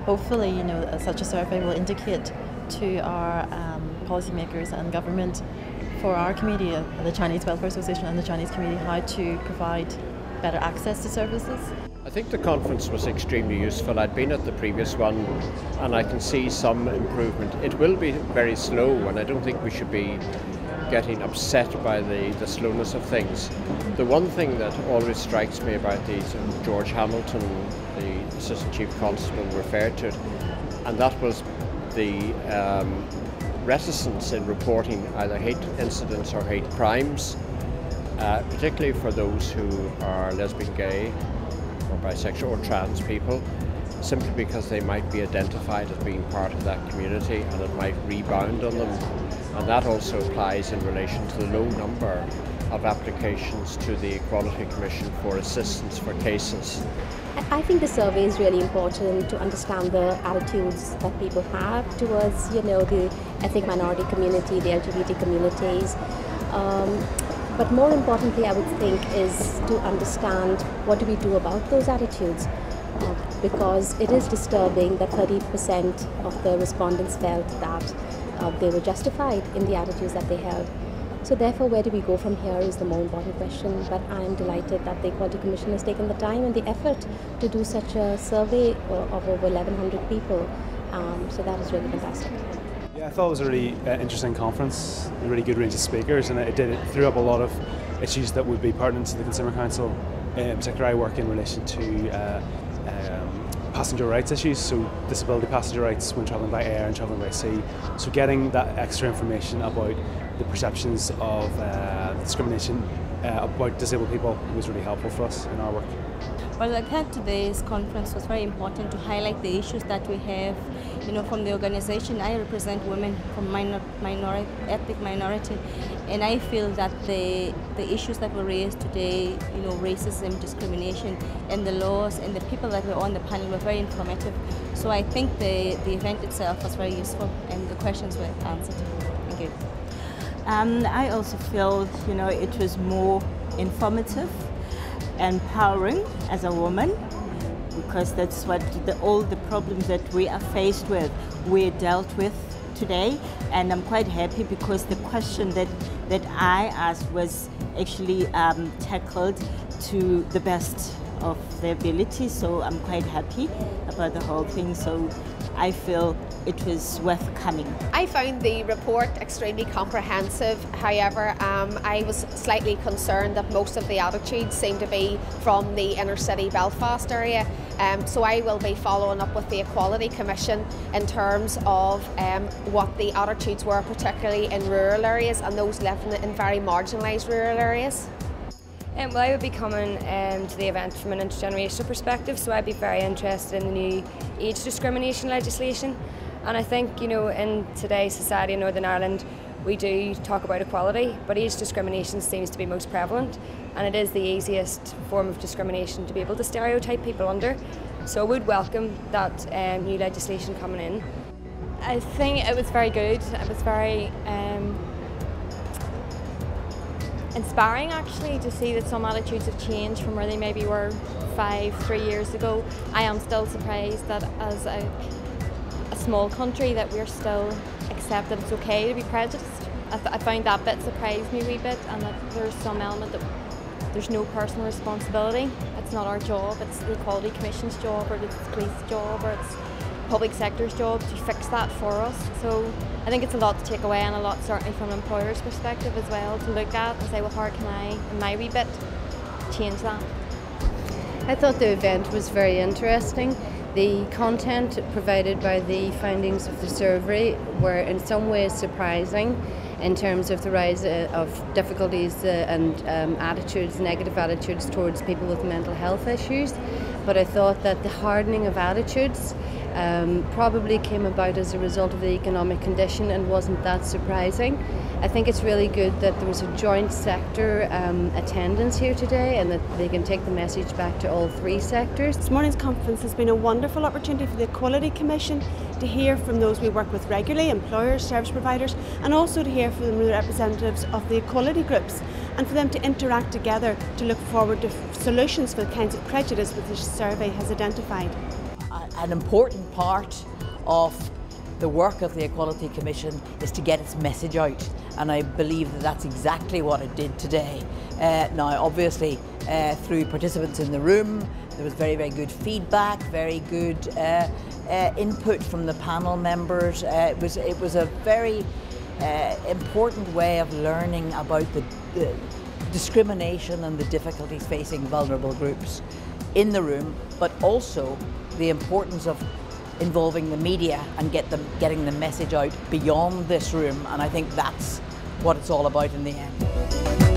Hopefully, such a survey will indicate to our policymakers and government for our community, the Chinese Welfare Association and the Chinese community, how to provide better access to services. I think the conference was extremely useful. I'd been at the previous one and I can see some improvement. It will be very slow, and I don't think we should be getting upset by the slowness of things. The one thing that always strikes me about these, George Hamilton, the Assistant Chief Constable, referred to it, and that was the reticence in reporting either hate incidents or hate crimes, particularly for those who are lesbian, gay, or bisexual or trans people, simply because they might be identified as being part of that community and it might rebound on them. And that also applies in relation to the low number of applications to the Equality Commission for assistance for cases. I think the survey is really important to understand the attitudes that people have towards, the ethnic minority community, the LGBT communities. But more importantly, I would think, is to understand what do we do about those attitudes. Because it is disturbing that 30% of the respondents felt that they were justified in the attitudes that they held. So therefore, where do we go from here is the more important question. But I am delighted that the Equality Commission has taken the time and the effort to do such a survey of over 1,100 people. So that is really fantastic. Yeah, I thought it was a really interesting conference, a really good range of speakers, and it threw up a lot of issues that would be pertinent to the Consumer Council. In particular, I work in relation to passenger rights issues, so disability passenger rights when travelling by air and travelling by sea. So getting that extra information about the perceptions of discrimination about disabled people was really helpful for us in our work. Well, I think today's conference was very important to highlight the issues that we have. From the organization, I represent women from ethnic minority, and I feel that the issues that were raised today, racism, discrimination, and the laws and the people that were on the panel were very informative. So I think the event itself was very useful, and the questions were answered. Thank you. I also feel, it was more informative, empowering as a woman, because that's what all the problems that we are faced with, we dealt with today. And I'm quite happy because the question that I asked was actually tackled to the best of their ability. So I'm quite happy about the whole thing. So I feel it was worth coming. I found the report extremely comprehensive. However, I was slightly concerned that most of the attitudes seemed to be from the inner city Belfast area. So I will be following up with the Equality Commission in terms of what the attitudes were, particularly in rural areas and those living in very marginalised rural areas. Well, I would be coming to the event from an intergenerational perspective, so I'd be very interested in the new age discrimination legislation. And I think, in today's society in Northern Ireland, we do talk about equality, but age discrimination seems to be most prevalent, and it is the easiest form of discrimination to be able to stereotype people under. So I would welcome that new legislation coming in. I think it was very good. It was very inspiring, actually, to see that some attitudes have changed from where they maybe were 3 years ago. I am still surprised that as a small country that we're still accept that it's okay to be prejudiced. I found that bit surprised me a wee bit, and that there's some element that there's no personal responsibility. It's not our job, it's the Equality Commission's job, or it's the police job, or it's public sector's job to fix that for us. So I think it's a lot to take away, and a lot certainly from an employer's perspective as well, to look at and say, well, how can I, in my wee bit, change that? I thought the event was very interesting. The content provided by the findings of the survey were in some ways surprising in terms of the rise of difficulties and attitudes, negative attitudes towards people with mental health issues. But I thought that the hardening of attitudes probably came about as a result of the economic condition and wasn't that surprising. I think it's really good that there was a joint sector attendance here today, and that they can take the message back to all three sectors. This morning's conference has been a wonderful opportunity for the Equality Commission to hear from those we work with regularly, employers, service providers, and also to hear from the representatives of the equality groups, and for them to interact together to look forward to solutions for the kinds of prejudice that this survey has identified. an important part of the work of the Equality Commission is to get its message out, and I believe that that's exactly what it did today. Now obviously through participants in the room there was very good feedback, very good input from the panel members. It was a very important way of learning about the discrimination and the difficulties facing vulnerable groups in the room, but also the importance of involving the media and getting the message out beyond this room, and I think that's what it's all about in the end.